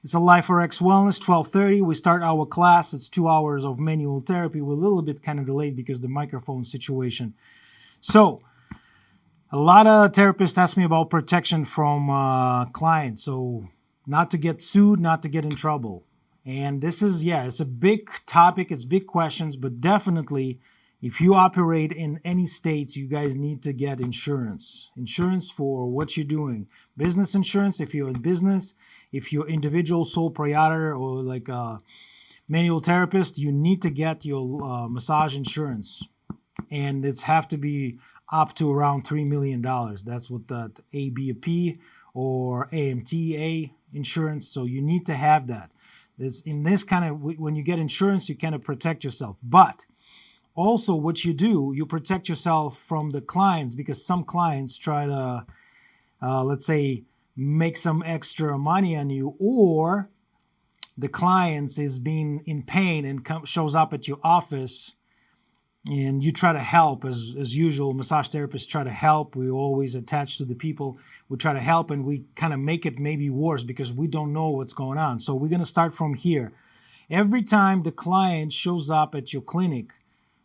It's a Life RX Wellness, 12:30. We start our class. It's 2 hours of manual therapy. We're a little bit kind of delayed because of the microphone situation. So, a lot of therapists ask me about protection from clients. So, not to get sued, not to get in trouble. And this is, it's a big topic. It's big questions, but definitely if you operate in any states, you guys need to get insurance. Insurance for what you're doing. Business insurance if you're in business. If you're individual sole proprietor or like a manual therapist, you need to get your massage insurance. And it's have to be up to around $3 million. That's what that ABP or AMTA insurance. So you need to have that. In this kind of, when you get insurance, you kind of protect yourself. But also what you do, you protect yourself from the clients, because some clients try to, let's say, make some extra money on you, or the clients is being in pain and shows up at your office and you try to help. As usual, massage therapists try to help. We always attach to the people. We try to help, and we kind of make it maybe worse because we don't know what's going on. So we're going to start from here. Every time the client shows up at your clinic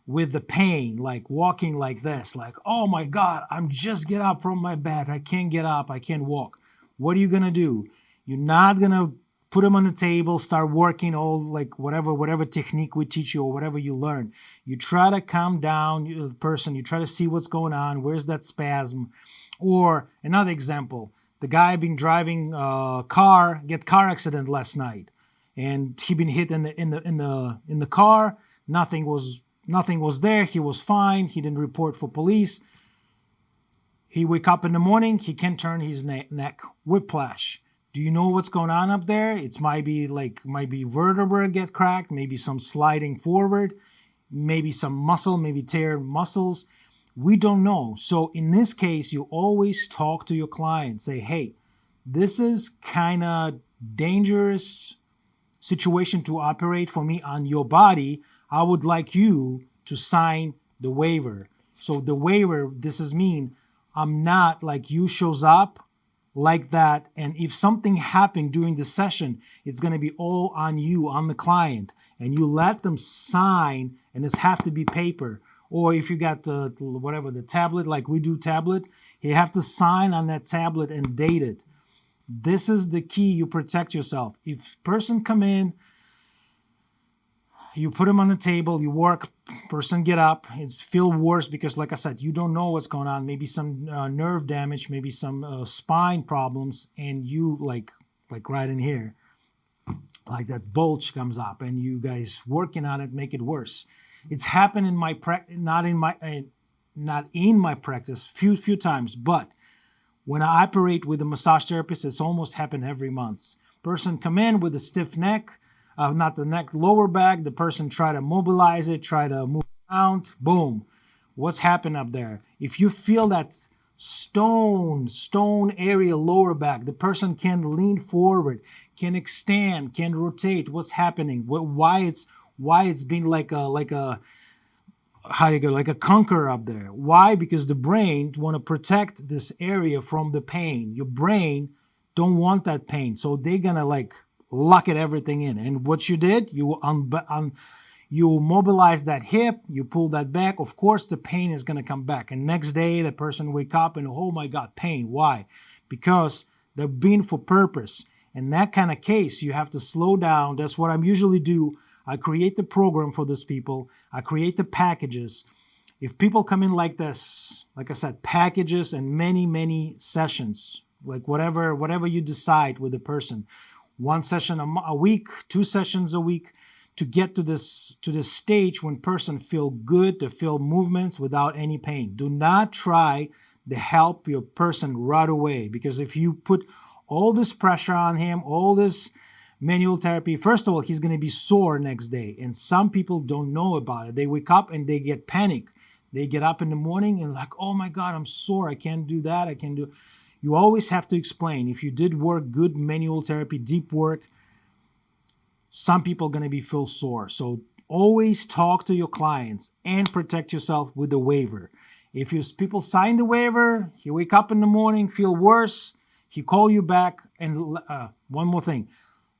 with the pain, like walking like this, like, oh my God, I'm just get up from my bed. I can't get up. I can't walk. What are you going to do? You're not going to put them on the table, start working all like whatever technique we teach you or whatever you learn. You try to calm down the person. You try to see what's going on. Where's that spasm? Or another example, the guy been driving a car accident last night, and he been hit in the car. Nothing was there. He was fine. He didn't report for police. He wake up in the morning. He can't turn his neck. Whiplash. Do you know what's going on up there? It might be vertebra get cracked, maybe some sliding forward, maybe some muscle, maybe tear muscles. We don't know. So in this case, you always talk to your client. Say, hey, this is kind of dangerous situation to operate for me on your body. I would like you to sign the waiver. So the waiver, this is mean, I'm not like you shows up like that. And if something happened during the session, it's going to be all on you, on the client. And you let them sign, and this have to be paper. Or if you got the tablet, like we do tablet, you have to sign on that tablet and date it. This is the key. You protect yourself. If person come in, you put them on the table, you work, person get up, it's feel worse because, like I said, you don't know what's going on. Maybe some nerve damage, maybe some spine problems, and you like right in here, like that bulge comes up, and you guys working on it, make it worse. It's happened in my practice, not in my practice, few times, but when I operate with a massage therapist, it's almost happened every month. Person come in with a stiff neck. Not the neck, lower back. The person try to mobilize it, try to move around. Boom. What's happened up there? If you feel that stone area lower back, the person can lean forward, can extend, can rotate. What's happening? Why it's been like a conquer up there? Why? Because the brain want to protect this area from the pain. Your brain don't want that pain, so they're gonna lock it everything in. And what you did, you mobilize that hip, you pull that back. Of course, the pain is going to come back. And next day, the person wake up and, oh my God, pain. Why? Because they're being for purpose. In that kind of case, you have to slow down. That's what I usually do. I create the program for these people. I create the packages. If people come in like this, like I said, packages and many sessions, like whatever you decide with the person. One session a week, 2 sessions a week, to get to this stage when person feel good, to feel movements without any pain. Do not try to help your person right away, because if you put all this pressure on him, all this manual therapy, first of all, he's going to be sore next day. And some people don't know about it. They wake up and they get panic. They get up in the morning and like, oh my God, I'm sore. I can't do that. I can't do. You always have to explain. If you did work, good manual therapy, deep work, some people are going to feel sore. So always talk to your clients and protect yourself with the waiver. If people sign the waiver, you wake up in the morning, feel worse, he call you back. And one more thing,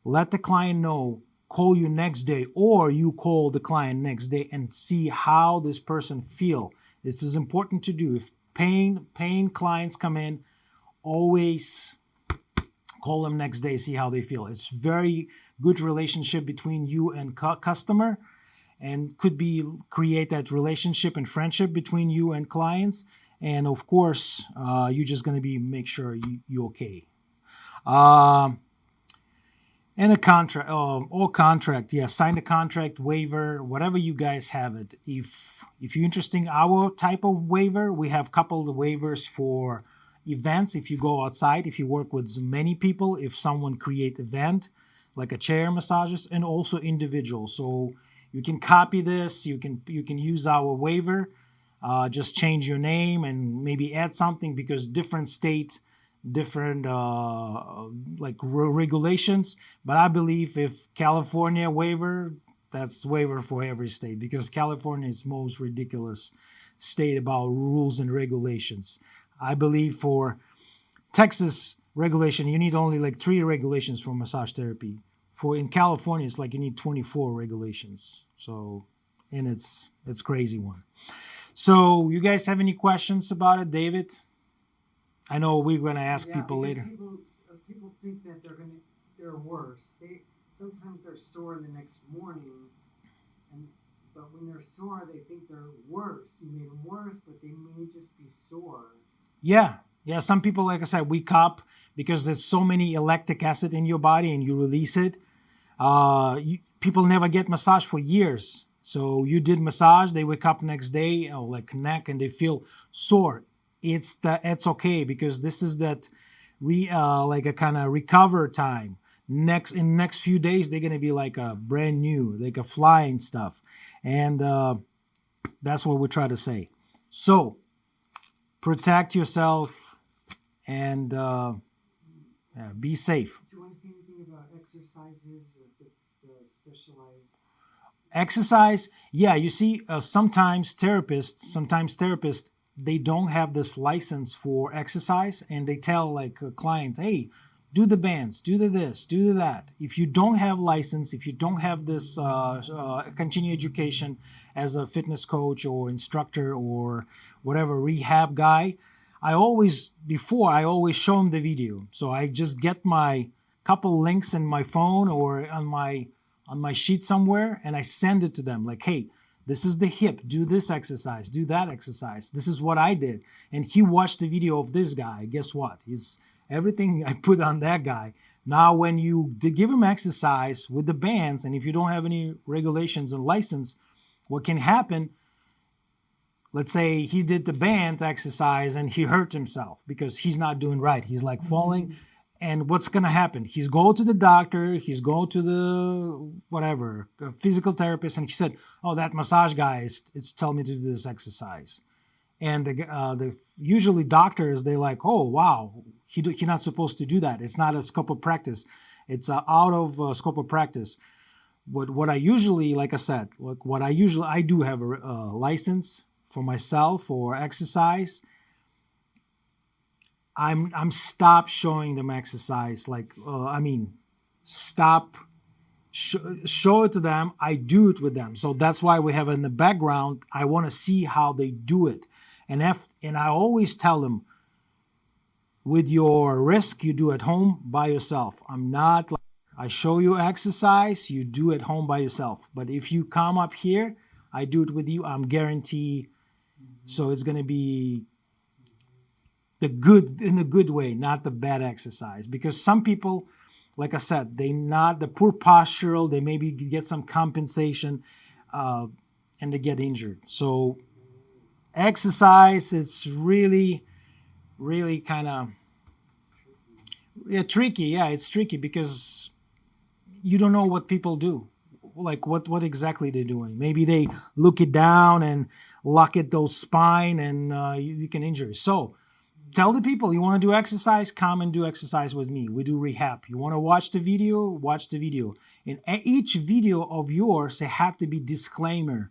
let the client know, call you next day, or you call the client next day and see how this person feel. This is important to do. If paying clients come in, always call them next day, see how they feel. It's very good relationship between you and customer, and could be create that relationship and friendship between you and clients. And of course, you're just going to be make sure you okay. And a contract, or contract, yeah, sign the contract, waiver, whatever you guys have it. If you're interested in our type of waiver, we have a couple of waivers for events. If you go outside, if you work with many people, if someone create event, like a chair massages, and also individual. So you can copy this, you can use our waiver, just change your name and maybe add something, because different state, different regulations. But I believe if California waiver, that's waiver for every state, because California is most ridiculous state about rules and regulations. I believe for Texas regulation, you need only like 3 regulations for massage therapy. In California, it's like you need 24 regulations. So, and it's crazy one. So you guys have any questions about it, David? I know we're going to ask people later. People think that they're worse. Sometimes they're sore the next morning, but when they're sore, they think they're worse. You made them worse, but they may just be sore. Yeah. Some people, like I said, wake up because there's so many lactic acid in your body, and you release it. People never get massage for years. So you did massage, they wake up next day, like neck, and they feel sore. It's okay, because this is that like a kind of recover time. In next few days, they're gonna be like a brand new, like a flying stuff, and that's what we try to say. So protect yourself and be safe. Do you want to say anything about exercises or the specialized? Exercise, yeah. You see, sometimes therapists, they don't have this license for exercise, and they tell like a client, hey, do the bands, do this, do that. If you don't have license, if you don't have this continuing education as a fitness coach or instructor or whatever rehab guy, I always show them the video. So I just get my couple links in my phone or on my sheet somewhere, and I send it to them like, hey, this is the hip, do this exercise, do that exercise. This is what I did. And he watched the video of this guy. Guess what? Everything I put on that guy. Now, when you give him exercise with the bands, and if you don't have any regulations and license, what can happen, let's say he did the band exercise and he hurt himself because he's not doing right. He's like falling. And what's going to happen? He's go to the doctor, he's go to the physical therapist, and he said, oh, that massage guy is telling me to do this exercise. And the usually doctors, they like, oh, wow, he's not supposed to do that. It's not a scope of practice. It's out of scope of practice. What I usually, like I said, I do have a license for myself for exercise. I'm stop showing them exercise. Show it to them. I do it with them. So that's why we have in the background. I want to see how they do it, and I always tell them, with your risk, you do at home by yourself. I'm not like I show you exercise, you do at home by yourself. But if you come up here, I do it with you. I'm guarantee. So it's gonna be in the good way, not the bad exercise. Because some people, like I said, the poor postural, they maybe get some compensation and they get injured. So exercise, it's really, really kind of tricky. Yeah, it's tricky because you don't know what people do. Like what exactly they're doing. Maybe they look it down and lock at those spine, and you can injure. So tell the people, you want to do exercise, come and do exercise with me. We do rehab. You want to watch the video, watch the video. In each video of yours, there have to be disclaimer.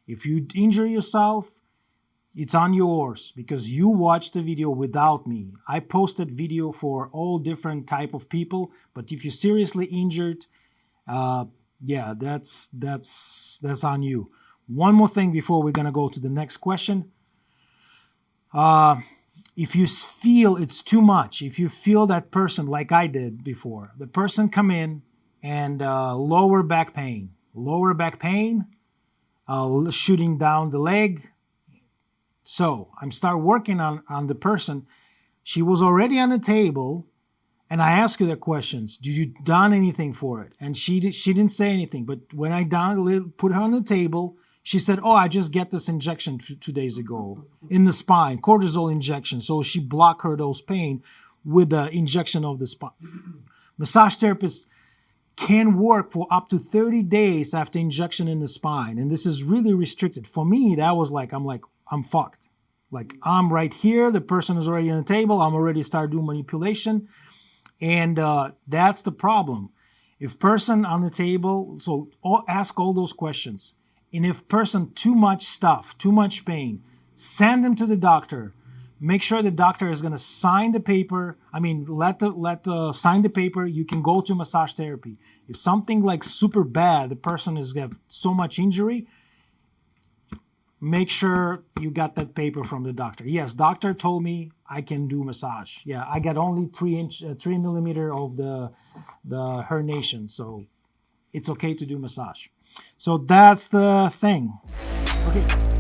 If you injure yourself, it's on yours because you watched the video without me. I posted video for all different type of people, but if you're seriously injured, yeah, that's on you. One more thing before we're gonna go to the next question. If you feel it's too much, if you feel that person like I did before, the person come in and lower back pain, shooting down the leg. So I'm start working on the person. She was already on the table, and I asked her the questions. Did you done anything for it? And she didn't say anything. But when I put her on the table, she said, "Oh, I just get this injection 2 days ago in the spine, cortisol injection." So she blocked her those pain with the injection of the spine. Massage therapists can work for up to 30 days after injection in the spine, and this is really restricted. For me, that was like I'm fucked. Like I'm right here, the person is already on the table, I'm already started doing manipulation, and that's the problem. If person on the table, so ask all those questions. And if person too much stuff, too much pain, send them to the doctor. Make sure the doctor is going to sign the paper. I mean, sign the paper. You can go to massage therapy. If something like super bad, the person is got so much injury, make sure you got that paper from the doctor. Yes, doctor told me I can do massage. Yeah, I got only 3 millimeter of the herniation, so it's okay to do massage. So that's the thing. Okay.